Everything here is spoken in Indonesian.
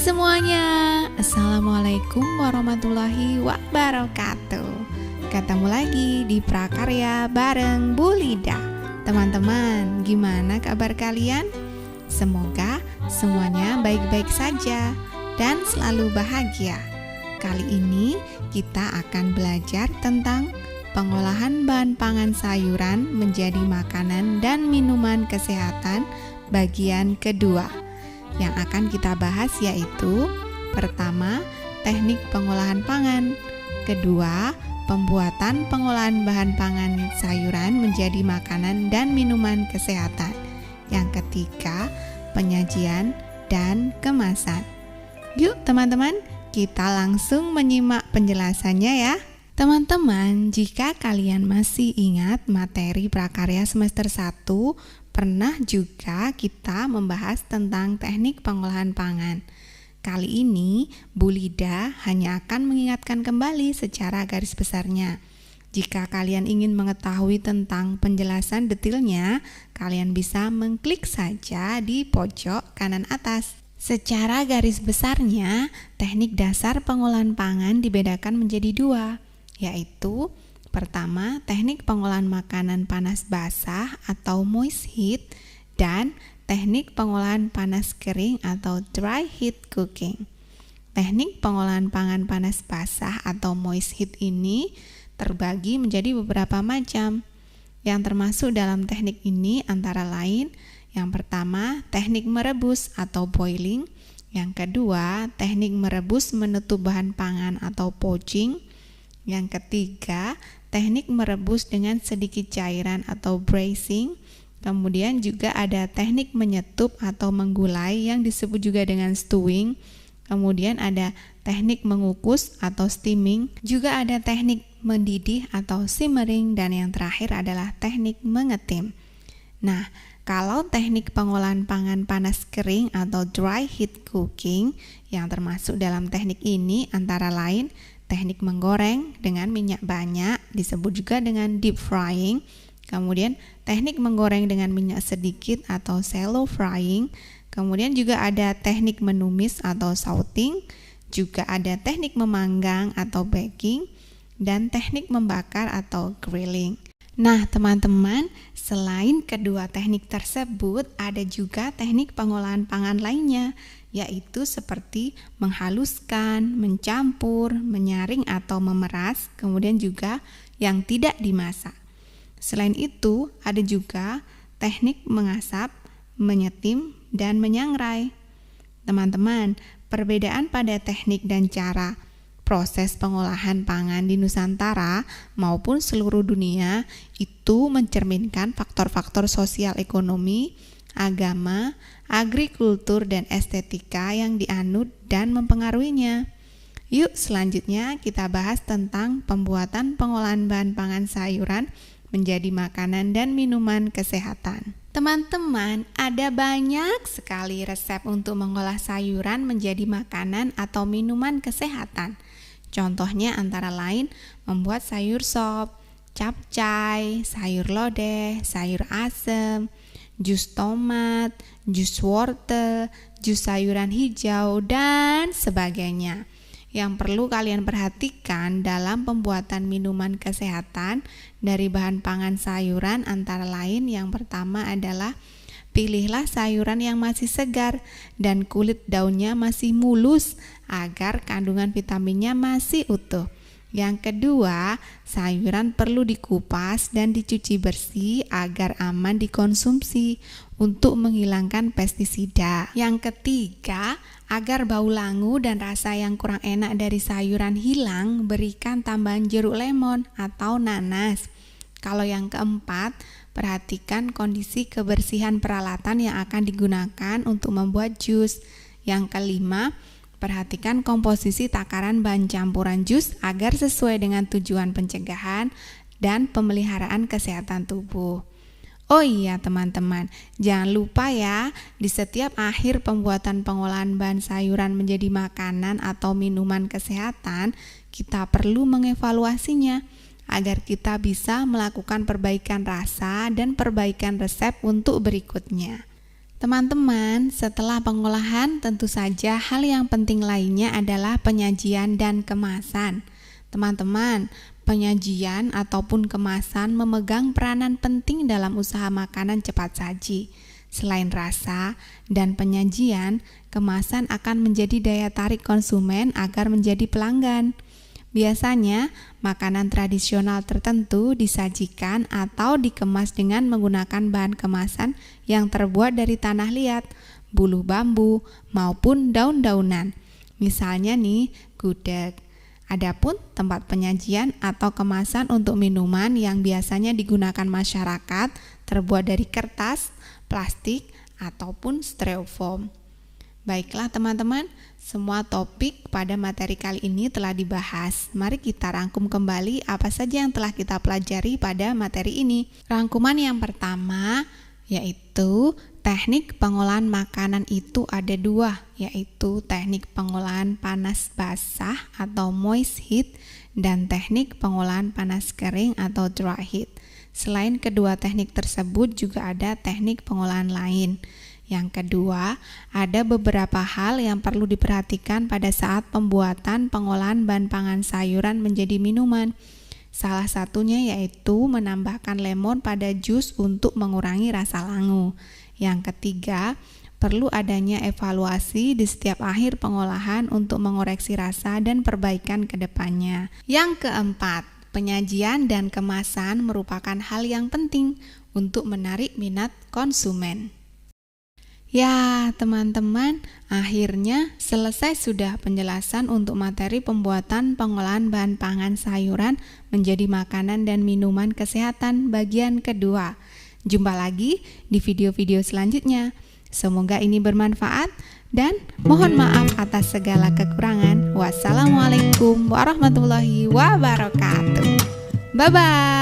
semuanya, Assalamualaikum warahmatullahi wabarakatuh. Ketemu lagi di Prakarya bareng Bu Lida. Teman-teman, gimana kabar kalian? Semoga semuanya baik-baik saja dan selalu bahagia. Kali ini kita akan belajar tentang pengolahan bahan pangan sayuran menjadi makanan dan minuman kesehatan bagian kedua. Yang akan kita bahas yaitu pertama, teknik pengolahan pangan. Kedua, pembuatan pengolahan bahan pangan sayuran menjadi makanan dan minuman kesehatan. Yang ketiga, penyajian dan kemasan. Yuk teman-teman, kita langsung menyimak penjelasannya ya. Teman-teman, jika kalian masih ingat materi prakarya semester 1, pernah juga kita membahas tentang teknik pengolahan pangan. Kali ini, Bu Lida hanya akan mengingatkan kembali secara garis besarnya. Jika kalian ingin mengetahui tentang penjelasan detailnya, kalian bisa mengklik saja di pojok kanan atas. Secara garis besarnya, teknik dasar pengolahan pangan dibedakan menjadi dua, yaitu pertama, teknik pengolahan makanan panas basah atau moist heat, dan teknik pengolahan panas kering atau dry heat cooking. Teknik pengolahan pangan panas basah atau moist heat ini terbagi menjadi beberapa macam. Yang termasuk dalam teknik ini antara lain, yang pertama, teknik merebus atau boiling. Yang kedua, teknik merebus menutup bahan pangan atau poaching. Yang ketiga, teknik merebus dengan sedikit cairan atau braising. Kemudian juga ada teknik menyetup atau menggulai yang disebut juga dengan stewing. Kemudian ada teknik mengukus atau steaming. Juga ada teknik mendidih atau simmering. Dan yang terakhir adalah teknik mengetim. Nah, kalau teknik pengolahan pangan panas kering atau dry heat cooking yang termasuk dalam teknik ini antara lain teknik menggoreng dengan minyak banyak, disebut juga dengan deep frying. Kemudian teknik menggoreng dengan minyak sedikit atau shallow frying. Kemudian juga ada teknik menumis atau sauteing. Juga ada teknik memanggang atau baking. Dan teknik membakar atau grilling. Nah teman-teman, selain kedua teknik tersebut, ada juga teknik pengolahan pangan lainnya, yaitu seperti menghaluskan, mencampur, menyaring atau memeras, kemudian juga yang tidak dimasak. Selain itu, ada juga teknik mengasap, menyetim, dan menyangrai. Teman-teman, perbedaan pada teknik dan cara proses pengolahan pangan di Nusantara maupun seluruh dunia itu mencerminkan faktor-faktor sosial ekonomi, agama, agrikultur, dan estetika yang dianut dan mempengaruhinya. Yuk selanjutnya kita bahas tentang pembuatan pengolahan bahan pangan sayuran menjadi makanan dan minuman kesehatan. Teman-teman, ada banyak sekali resep untuk mengolah sayuran menjadi makanan atau minuman kesehatan. Contohnya antara lain membuat sayur sop, capcay, sayur lodeh, sayur asem, jus tomat, jus wortel, jus sayuran hijau, dan sebagainya. Yang perlu kalian perhatikan dalam pembuatan minuman kesehatan dari bahan pangan sayuran antara lain yang pertama adalah pilihlah sayuran yang masih segar dan kulit daunnya masih mulus agar kandungan vitaminnya masih utuh. Yang kedua, sayuran perlu dikupas dan dicuci bersih agar aman dikonsumsi untuk menghilangkan pestisida. Yang ketiga, agar bau langu dan rasa yang kurang enak dari sayuran hilang, berikan tambahan jeruk lemon atau nanas. Kalau yang keempat, perhatikan kondisi kebersihan peralatan yang akan digunakan untuk membuat jus. Yang kelima, perhatikan komposisi takaran bahan campuran jus agar sesuai dengan tujuan pencegahan dan pemeliharaan kesehatan tubuh. Oh iya teman-teman, jangan lupa ya, di setiap akhir pembuatan pengolahan bahan sayuran menjadi makanan atau minuman kesehatan, kita perlu mengevaluasinya agar kita bisa melakukan perbaikan rasa dan perbaikan resep untuk berikutnya. Teman-teman, setelah pengolahan, tentu saja hal yang penting lainnya adalah penyajian dan kemasan. Teman-teman, penyajian ataupun kemasan memegang peranan penting dalam usaha makanan cepat saji. Selain rasa dan penyajian, kemasan akan menjadi daya tarik konsumen agar menjadi pelanggan. Biasanya, makanan tradisional tertentu disajikan atau dikemas dengan menggunakan bahan kemasan yang terbuat dari tanah liat, bulu bambu, maupun daun-daunan. Misalnya nih, gudeg. Adapun tempat penyajian atau kemasan untuk minuman yang biasanya digunakan masyarakat terbuat dari kertas, plastik, ataupun styrofoam. Baiklah teman-teman, semua topik pada materi kali ini telah dibahas. Mari kita rangkum kembali apa saja yang telah kita pelajari pada materi ini. Rangkuman yang pertama yaitu teknik pengolahan makanan itu ada dua, yaitu teknik pengolahan panas basah atau moist heat dan teknik pengolahan panas kering atau dry heat. Selain kedua teknik tersebut juga ada teknik pengolahan lain. Yang kedua, ada beberapa hal yang perlu diperhatikan pada saat pembuatan pengolahan bahan pangan sayuran menjadi minuman. Salah satunya yaitu menambahkan lemon pada jus untuk mengurangi rasa langu. Yang ketiga, perlu adanya evaluasi di setiap akhir pengolahan untuk mengoreksi rasa dan perbaikan ke depannya. Yang keempat, penyajian dan kemasan merupakan hal yang penting untuk menarik minat konsumen. Ya, teman-teman, akhirnya selesai sudah penjelasan untuk materi pembuatan pengolahan bahan pangan sayuran menjadi makanan dan minuman kesehatan bagian kedua. Jumpa lagi di video-video selanjutnya. Semoga ini bermanfaat dan mohon maaf atas segala kekurangan. Wassalamualaikum warahmatullahi wabarakatuh. Bye-bye.